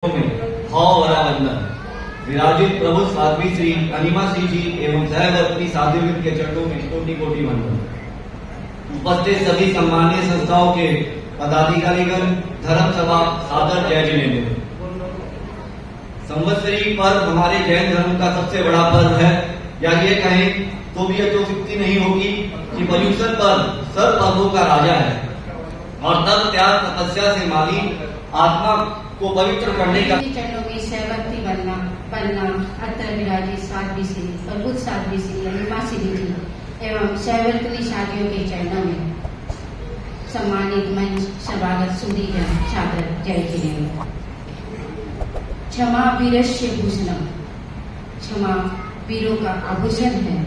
वंदन विराजित प्रभु साध्वी श्री अनिमा श्री जी एवं सहवर्ती साध्वीवृंद के चरणों में कोटि कोटि वंदन। उपस्थित सभी सम्मानीय संस्थाओं के पदाधिकारीगण, धर्म सभा सादर जय जिनेंद्र। संवत्सरी पर्व हमारे जैन धर्म का सबसे बड़ा पर्व है, या ये कहें तो भी अत्युक्ति नहीं होगी कि पर्युषण पर्व सर्व पर्वों का राजा है और तब त्याग तपस्या से माली आत्मा को पवित्र करने का चरणों में सहवर्ती बनना अत्र विराजित साध्वी श्री प्रबुद्ध साध्वी श्री अनिमा श्री जी एवं सहवर्तनी साधियों के चरणों में सम्मानित मंच सभागत सुधीजन सादर जय जिनेंद्र। क्षमा वीरस्य भूषणम, क्षमा वीरों का आभूषण है।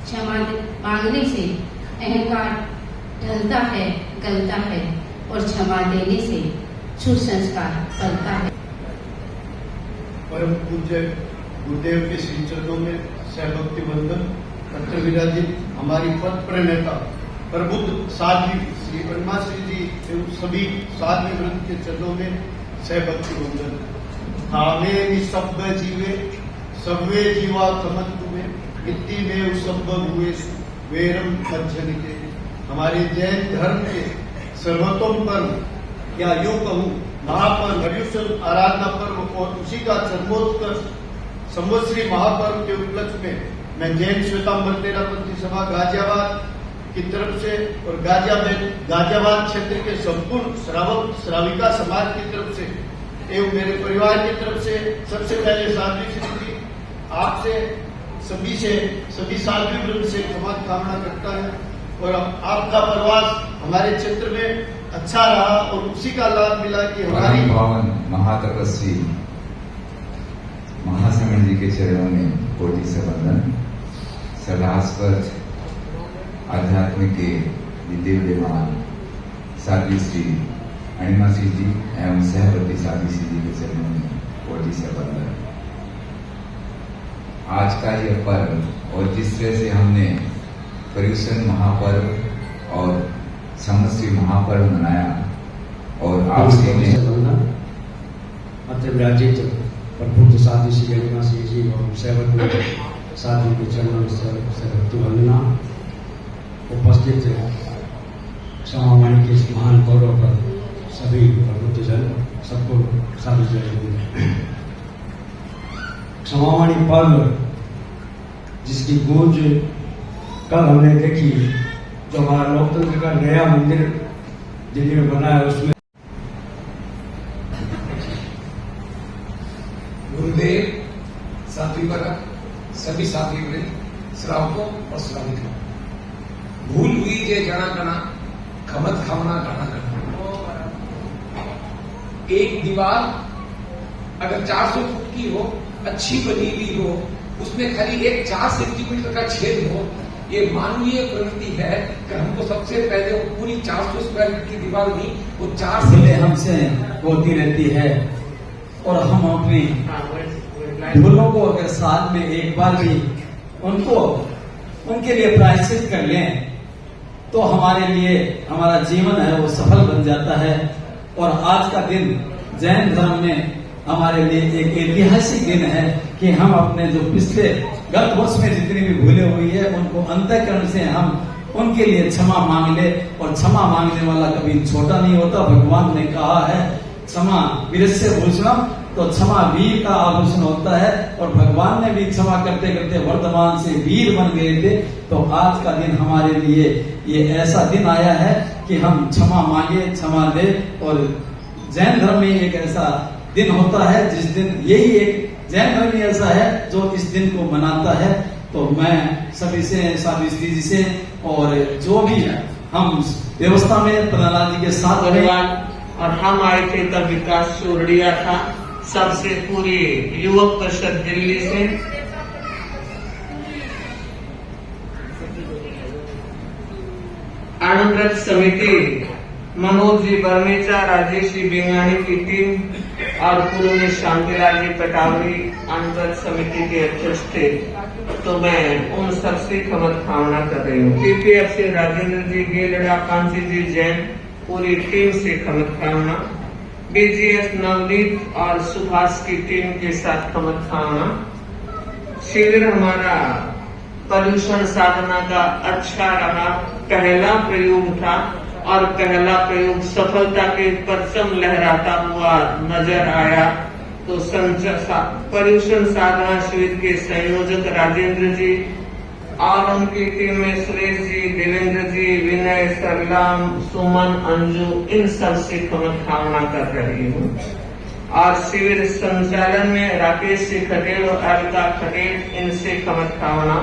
क्षमा मांगने से अहंकार ढलता है, गलता है और क्षमा देने से सुसंस्कार बनता है। परम पूज्य गुरुदेव के श्री चरणों में सहभक्ति वंदन। अत्र विराजित हमारी पद प्रणेता प्रबुद्ध साध्वी श्री अनिमा श्री जी एवं सभी साध्वी वृंद के चरणों में सहभक्ति वंदन। हामे निःशब्द जीवे सब्वे जीवा कमंतु में इति में उसब्ब हुए वेरम मज्जन के। हमारे जैन धर्म के सर्वोत्तम पर्व या यूं कहूं महापर्व पर्युषण आराधना पर्व और उसी का जन्मोत्सव संवत्सरी महापर्व के उपलक्ष्य में मैं जैन श्वेतांबर तेरापंथी सभा गाजियाबाद की तरफ से और गाजियाबाद क्षेत्र के संपूर्ण श्रावक श्राविका समाज की तरफ से एवं मेरे परिवार की तरफ से सबसे पहले साध्वी श्री जी आपसे सभी साध्वी वृंद से क्षमा कामना करता है और आपका प्रवास हमारे क्षेत्र में अच्छा रहा और उसी का लाभ मिला कि हमारी पावन महातपस्वी महासमण जी के चरणों में कोटि से वंदन। सदास्पद आध्यात्मिक के विद्यमान साध्वी श्री अनिमा श्री जी एवं सहवर्ती साध्वी श्री जी के चरणों में कोटि से वंदन। आज का यह पर्व और जिस तरह से हमने पर्युषण महापर्व और संवत्सरी महापर्व मनाया और आपसे अत्र विराजित प्रबुद्ध साध्वी श्री अनिमा श्री जी और सहवर्ती साध्वी के चरणों में सहभक्ति वंदना। उपस्थित क्षमावाणी के इस महान पर्व पर सभी प्रबुद्धजन सबको साधु जय। क्षमावाणी पर्व जिसकी गूंज कल हमने देखी, जो हमारा लोकतंत्र का नया मंदिर दिल्ली में बना है उसमें गुरुदेव साध्वी वर्ग सभी साध्वी वृंद श्रावकों और श्राविकों भूल हुई जे जना गना खमत खावना गाना गना। एक दीवार अगर 400 फुट की हो, अच्छी बनी हुई हो, उसमें खाली एक 4 सेंटीमीटर का छेद हो, ये मानवीय प्रवृत्ति है कि हमको सबसे पहले वो पूरी 400 स्क्वायर फीट की दीवार नहीं, वो 4 से हमसे होती रहती है और हम अपनी भूलों को अगर साथ में एक बार भी उनके लिए प्रायश्चित कर लें तो हमारे लिए हमारा जीवन है वो सफल बन जाता है। और आज का दिन जैन धर्म में हमारे लिए एक ऐतिहासिक दिन है कि हम अपने जो पिछले गत वर्ष में जितनी भी भूले हुई है उनको अंतःकरण से हम उनके लिए क्षमा मांग ले। और क्षमा मांगने वाला कभी छोटा नहीं होता। भगवान ने कहा है क्षमा वीरस्य भूषणम, तो क्षमा वीर का आभूषण होता है और भगवान ने भी क्षमा करते करते वर्तमान से वीर बन गए थे। तो आज का दिन हमारे लिए ये ऐसा दिन आया है कि हम क्षमा मांगे, क्षमा दे। और जैन धर्म में एक ऐसा दिन होता है जिस दिन यही एक जैन धर्म ऐसा है जो इस दिन को मनाता है। तो मैं सभी से साध्वी श्री जी से और जो भी हम व्यवस्था में प्रहलाद जी के साथ धन्यवाद। और हम आए थे तब विकास चोरडिया था, सबसे पूरी युवक परिषद दिल्ली से, अनुव्रत समिति मनोज जी बर्मेचा, राजेश जी बिंगानी की टीम और पूर्व में शांतिलाल जी पटावरी अनुव्रत समिति के अध्यक्ष थे। तो मैं उन सबसे खमत कामना कर रही हूँ। पीपीएफ से राजेंद्र जी, गेलड़ा, कांसी जी, जैन, पूरी टीम से खमत कामना। बीजीएस नवनीत और सुभाष की टीम के साथ खमत खाना। शिविर हमारा पर्यूषण साधना का अच्छा रहा, पहला प्रयोग था और पहला प्रयोग सफलता के परचम लहराता हुआ नजर आया। तो पर्यूषण साधना शिविर के संयोजक राजेंद्र जी और उनकी टीम में सुरेश जी, देवेंद्र जी, विनय, सरलाम, सुमन, अंजू, इन सब से कामना कर रही हूँ। और शिविर संचालन में राकेश जी खटेल और अलका खटेल, इनसे कामना।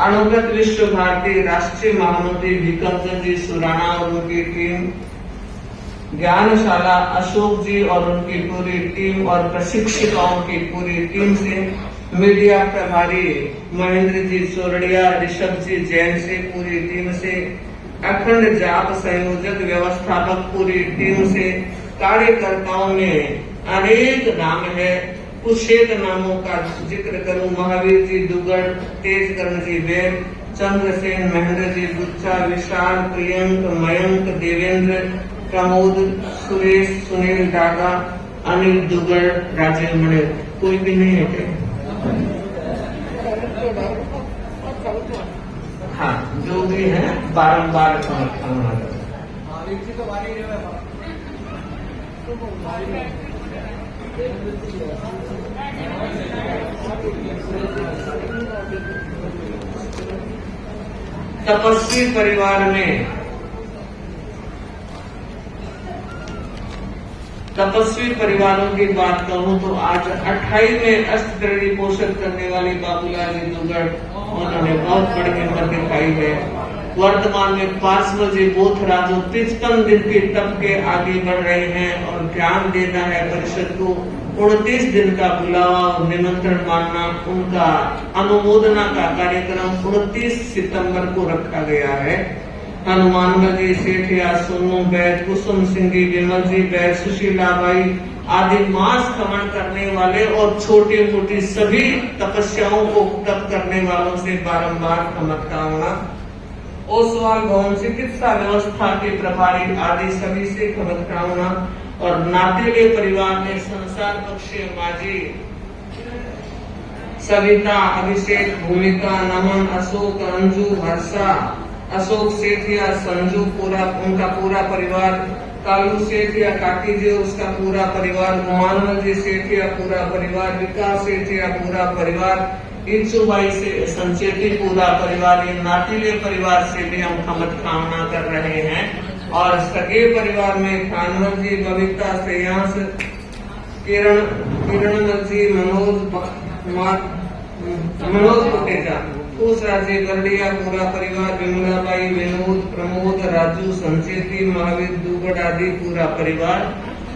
अनुगत विश्व भारती राष्ट्रीय महामंत्री विक्रम जी सुराना और उनकी टीम, ज्ञानशाला अशोक जी और उनकी पूरी टीम और प्रशिक्षकों की पूरी टीम से, मीडिया प्रभारी महेंद्र जी चोरड़िया, ऋषभ जी जैन से पूरी टीम से, अखंड जाप संयोजक व्यवस्थापक पूरी टीम से, कार्यकर्ताओं में अनेक नाम है। कुछ एक नामों का जिक्र करूं, महावीर जी दुगड़, तेजकरण जी वेद, चंद्रसेन, महेंद्र जी गुच्छा, विशाल, प्रियंक, मयंक, देवेंद्र, प्रमोद, सुरेश, सुनील डागा, अनिल दुगड़, राजेंद्र मणि, कोई भी नहीं है क्या? हाँ, जो भी है बारंबार कामना करते। तपस्वी परिवार में तपस्वी परिवारों की बात कहूँ तो आज 28 में अष्टदृढ़ी पोषण करने वाली बाबूलाल जी दुगड़, उन्होंने बहुत बड़ी हिम्मत दिखाई है। वर्तमान में पार्षद जी बोथरा जो 55 दिन के तप के आगे बढ़ रहे हैं और ध्यान देना है परिषद को, 29 दिन का बुलावा और निमंत्रण मानना, उनका अनुमोदना का कार्यक्रम 29 सितंबर को रखा गया है। हनुमानगढ़ जी सेठिया, सोनू बैद, कुसुम सिंह जी, विमल जी बैद, सुशीला बाई आदि मास खमन करने वाले और छोटी मोटी सभी तपस्याओं को तप करने वालों से बारंबार खमत कामना। ओसवाल भवन चिकित्सा व्यवस्था के प्रभारी आदि सभी से खमत कामना। और नातेले परिवार में संसार पक्षी माजी, सविता, अभिषेक, भूमिका, नमन, अशोक, अंजू, हर्षा, अशोक सेठिया, संजू, उनका पूरा परिवार, कालू सेठिया, काकी जी उसका पूरा परिवार, गुमानवल जी सेठिया पूरा परिवार, विकास सेठिया पूरा परिवार, इच्छुबाई से संचेती पूरा परिवार, ये नातीले परिवार से भी हम खमत कामना कर रहे हैं। और सगे परिवार में खानवल जी, बबीता, श्रेयांश, किरणमल जी, मनोज कोटेचा, दूसरा जी गरडिया पूरा परिवार, विमलाबाई, विनोद, प्रमोद, राजू, संचेती, महावीर दुगड़ आदि पूरा परिवार।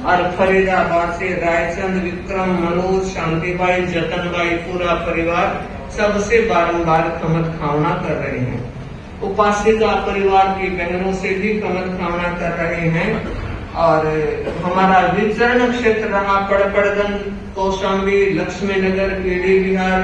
और फरीदाबाद से रायचंद, विक्रम, मनोज, शांतिबाई, जतनबाई पूरा परिवार, सबसे बारंबार खमत खावना कर रहे हैं। उपासिका परिवार की बहनों से भी खमत खावना कर रहे हैं। और हमारा विचरण क्षेत्र रहा पड़पड़गंज, कौशाम्बी, लक्ष्मी नगर, केडी विहार,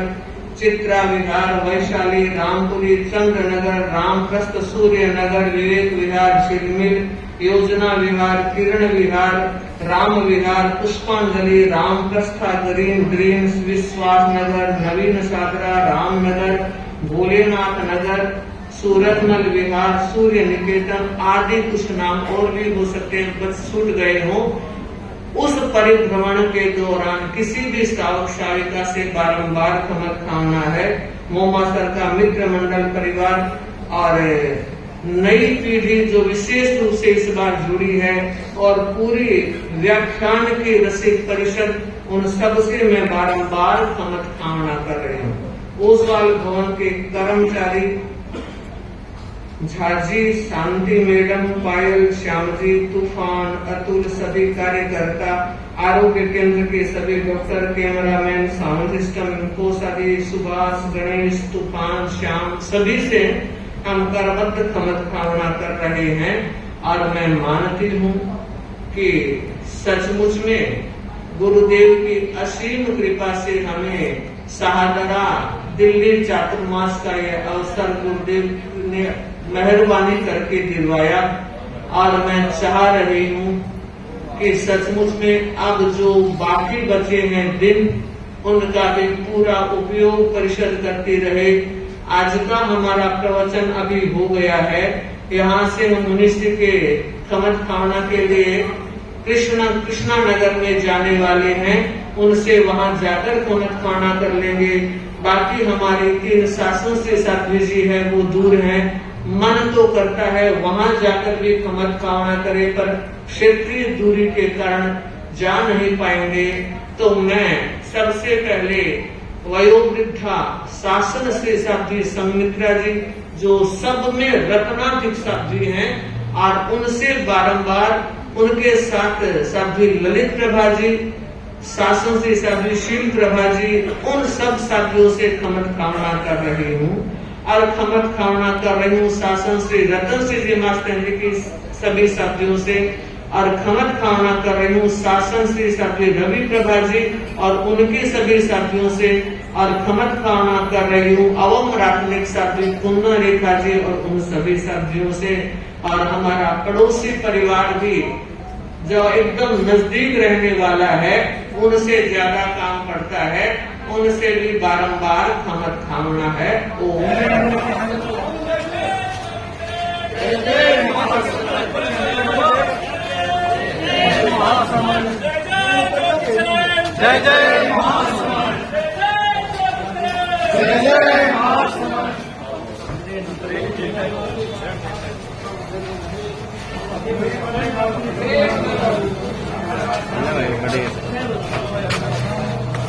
चित्रा विहार, वैशाली, रामपुरी, चंद्रनगर, रामप्रस्थ, सूर्य नगर, विवेक विहार, चिलमिल, योजना विहार, किरण विहार, राम विहार, पुष्पांजलि, रामप्रस्था, ग्रीन, विश्वास नगर, नवीन सागरा, रामनगर, भोलेनाथ नगर, सूरतमल विहार, सूर्य निकेतन आदि कुछ नाम और भी हो सकते हैं, बस छूट गए हों। उस परिभ्रमण के दौरान किसी भी श्रावक श्राविका से बारंबार खमत खाना है। मोमासर का मित्र मंडल परिवार और नई पीढ़ी जो विशेष रूप से इस बार जुड़ी है और पूरी व्याख्यान की रसिक परिषद, उन सब से मैं बारंबार खमत कामना कर रही हूँ। ओसवाल भवन के कर्मचारी झाजी, शांति मैडम, पायल, श्यामजी, तूफान, अतुल, सभी कार्यकर्ता, आरोग्य केंद्र के सभी डॉक्टर, कैमरामैन, साउंड सिस्टम, कोषाधी, सुभाष, गणेश, तूफान, श्याम, सभी से हम करबद्ध खमत कामना कर रहे हैं। और मैं मानती हूँ कि सचमुच में गुरुदेव की असीम कृपा से हमें शाहदरा दिल्ली चातुर्मास का यह अवसर गुरुदेव ने मेहरबानी करके दिलवाया। और मैं चाह रही हूँ कि सचमुच में अब जो बाकी बचे हैं दिन, उनका भी पूरा उपयोग परिषद करती रहे। आज का हमारा प्रवचन अभी हो गया है। यहाँ से हम मनुष्य के खमत खाना के लिए कृष्णा नगर में जाने वाले हैं। उनसे वहां जाकर खमत खाना कर लेंगे। बाकी हमारे 3 शासन से साध्वी जी है, वो दूर हैं। मन तो करता है वहां जाकर भी खमत खाना करे, पर क्षेत्रीय दूरी के कारण जा नहीं पाएंगे। तो मैं सबसे पहले वयोवृद्धा शासन से साध्वी संमित्रा जी, जो सब में रत्नाधिक साध्वी हैं, और उनसे बारंबार उनके साथ साध्वी ललित प्रभा जी, शासन से साध्वी शील प्रभा जी, उन सब साथियों से खमत खावना कर रही हूँ। और खमत खावना कर रही हूँ शासन से रतन सिंह जी मास्टर जी की सभी साथियों से, और खमत खावना कर रही हूँ शासन से साथी रवि प्रभा जी और उनके सभी साथियों से, और खमत खावना कर रही हूँ अवम प्राथमिक साथी कुन्ना रेखा जी और उन सभी साथियों से। और हमारा पड़ोसी परिवार भी जो एकदम नजदीक रहने वाला है, उनसे ज्यादा काम पड़ता है, उनसे भी बारंबार खमत खावना है। जय जय महासमान, जय जय महासमान।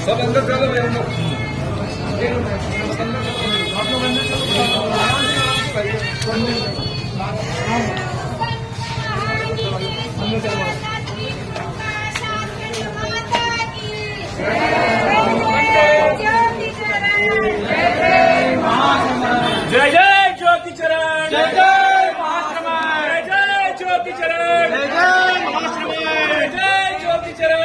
सब अंदर चलो मेरे जय जय ज्योति चरण, जय जय महाश्रमण, जय जय ज्योति चरण, जय जय महाश्रमण, जय जय ज्योति चरण।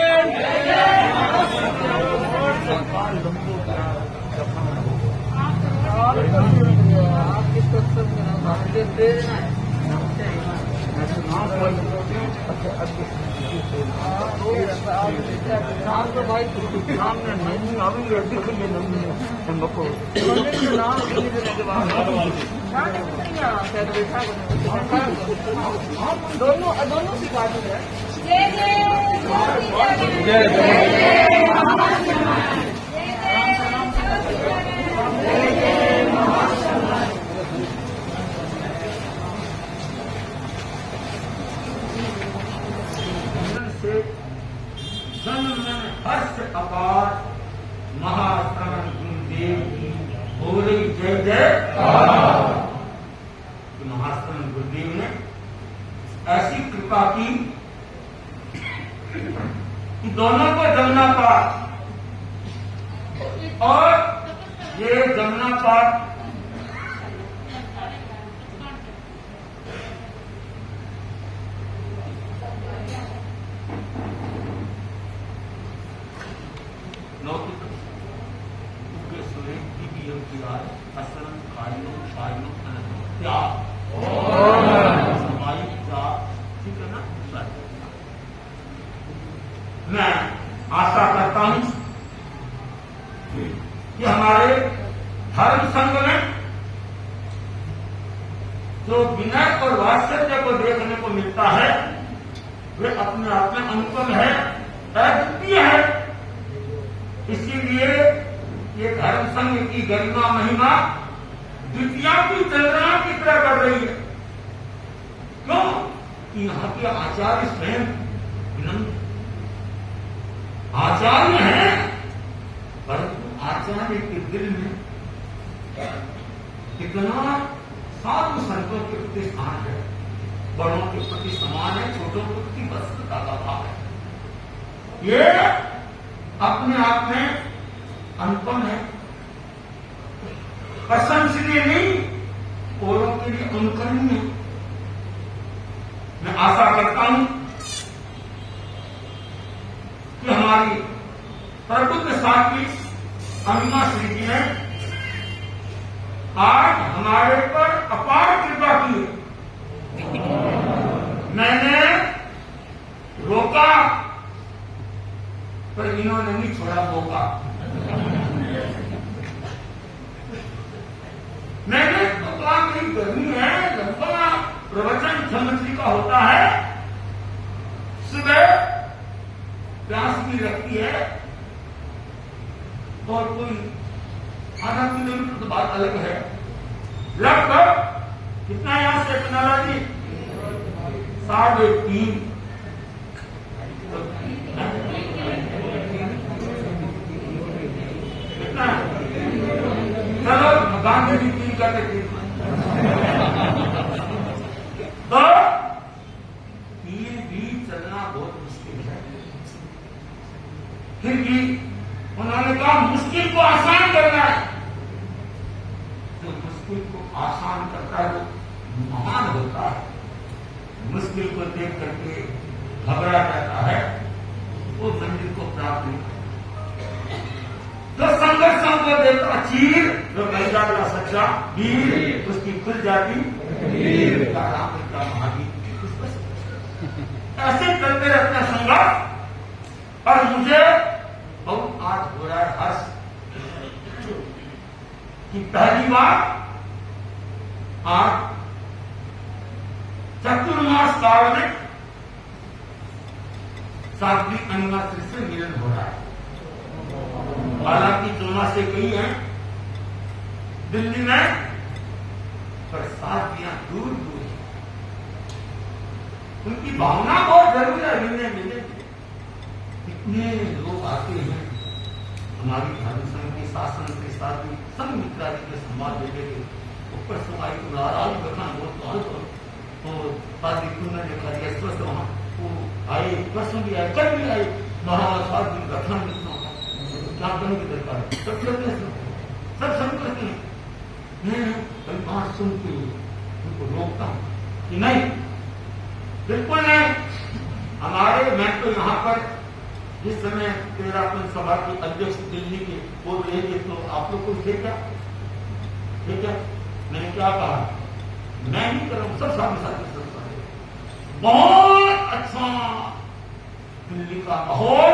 दोनों की बात है। जय जय हर्ष अपार महाश्रमण गुरुदेव की बोले जय जय। महाश्रमण गुरुदेव ने ऐसी कृपा की कि दोनों को जमुना पार, और ये जमुना पार मैं आशा करता हूं कि हमारे धर्म संघ में जो विनय और वात्सल्य को देखने को मिलता है, वे अपने आप में अनुपम है, अद्वितीय है। इसीलिए ये धर्म संघ की गरिमा महिमा द्वितीया की चंद्रमा की तरह बढ़ रही है। क्यों? कि यहाँ के आचार्य स्वयं विनम्र आचार्य है, परंतु आचार्य के दिल में कितना साधु संतों के प्रति स्थान है, बड़ों के प्रति समान है, छोटों के प्रति वस्तुता का भाव है। ये अपने आप में अनुपम है, प्रशंसनीय नहीं, औरों के लिए अनुकरणीय। मैं आशा करता हूं कि हमारी प्रबुद्ध साथी अम्मा श्री जी ने आज हमारे पर अपार कृपा की। मैंने रोका, पर इन्होंने नहीं छोड़ा मौका। मैंने तो कहा कि गर्मी है, लंबा प्रवचन मुख्यमंत्री का होता है, सुबह प्यास भी लगती है और कोई आधा किलोमीटर तो बात अलग है। लगभग कितना यहां से कनाला जी 3.5 कितना, चलो गांधी जी 3 करके 3 तो भी चलना बहुत मुश्किल है। फिर भी उन्होंने कहा मुश्किल को आसान करना है। जो मुश्किल को आसान करता है वो महान होता है। मुश्किल को देख करके घबरा जाता है, वो मंजिल को प्राप्त नहीं करता। तो संघर्षों को देता चीर, जो गंगा का सच्चा वीर, उसकी खुल जाती वीर का राम का महावीर। ऐसे चलते रहते हैं संघर्ष। और मुझे बहुत आज हो रहा है हर्ष कि पहली बार आज चतुर्मास काल में सातवीं एनिवर्सरी से मिलन हो रहा है। हालांकि 2 माह से गई है दिल्ली में, पर साथियां दूर दूर है। उनकी भावना बहुत जरूरी है। मिलने मिले कितने लोग आते हैं हमारी धर्म संघ के शासन के साथ भी संघ मित्रादि के संवाद देते थे। ऊपर समाई को नाराज करना बहुत तो पादी कुंड ने देखा दिया स्वस्थ वहां वो आए, परसों भी आए, कल भी आए, महाराज 7 दिन का रखना लिखना क्या करने की दरकार है। सब चलते सब सब करते हैं। मैं कई बात सुन के उनको रोकता हूं कि नहीं, बिल्कुल नहीं। हमारे मैं तो यहाँ पर जिस समय 13 सभा के अध्यक्ष दिल्ली के वो रहे थे, तो आप लोग को थे क्या? मैंने क्या कहा? मैं नहीं कर रहा हूं, सब सामने साथ बहुत अच्छा दिल्ली का माहौल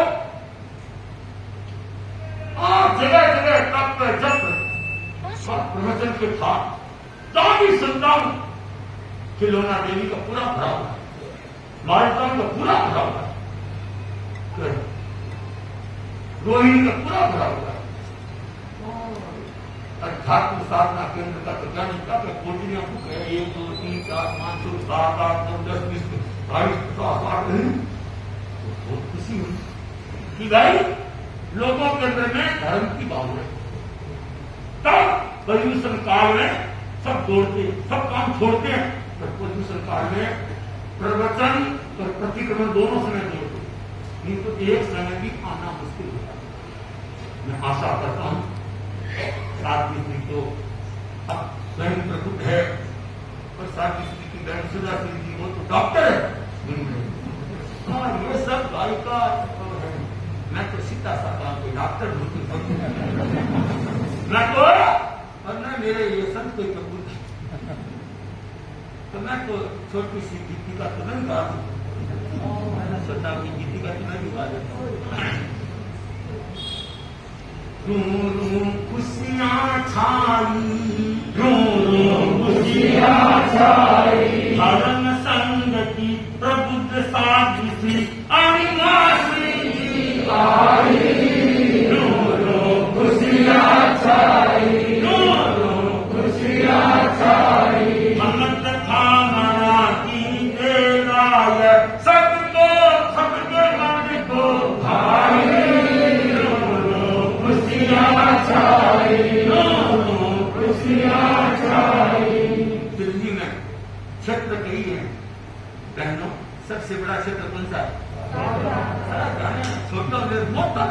और जगह जगह तप जप प्रवचन के था। भी सुनता हूं खिलौना देवी का पूरा भरा हुआ है, मालटान का पूरा भरा हुआ है, रोहिणी का पूरा भरा हुआ है। अध्यात्म साधना केंद्र का तो क्या नहीं था, कोटियां बुक है 1 2 3 4 5 6 7 8 9 10 20 22 50 60 बहुत खुशी हुई कि भाई लोगों के अंदर में धर्म की भावना है। तब प्रदूषण काल में सब दौड़ते, सब काम छोड़ते हैं। तो प्रदूषण काल में प्रवचन और प्रतिक्रमण दोनों समय दौड़ते, नहीं तो एक समय भी आना मुश्किल होता। मैं आशा करता हूं 7वीं तो अब स्वयं प्रबुद्ध है, और 7वीं की बहन सुधा सिंह जी वो तो डॉक्टर है। ये सब गायिका है, मैं तो सीता सा काम कोई डॉक्टर नहीं, मैं तो और न मेरे ये संत कोई प्रबुद्ध है, तो मैं तो छोटी सी गीतिका तो नहीं गा दूं। मैंने सोचा कि गीतिका तो नहीं गा देता। रूं रूं खुशियां छाई, रूं रूं खुशियां छाई, धर्म संगति प्रबुद्ध साधु श्री अनिवासी जी आई। रूं रूं खुशियां छाई, रूं रूं खुशियां छाई, मन्नत था मराठी के लाय, सबको सबके मन को भाई। दिल्ली में क्षेत्र कई है बहनों, सबसे बड़ा क्षेत्र कौन सा है? छोटा मोटा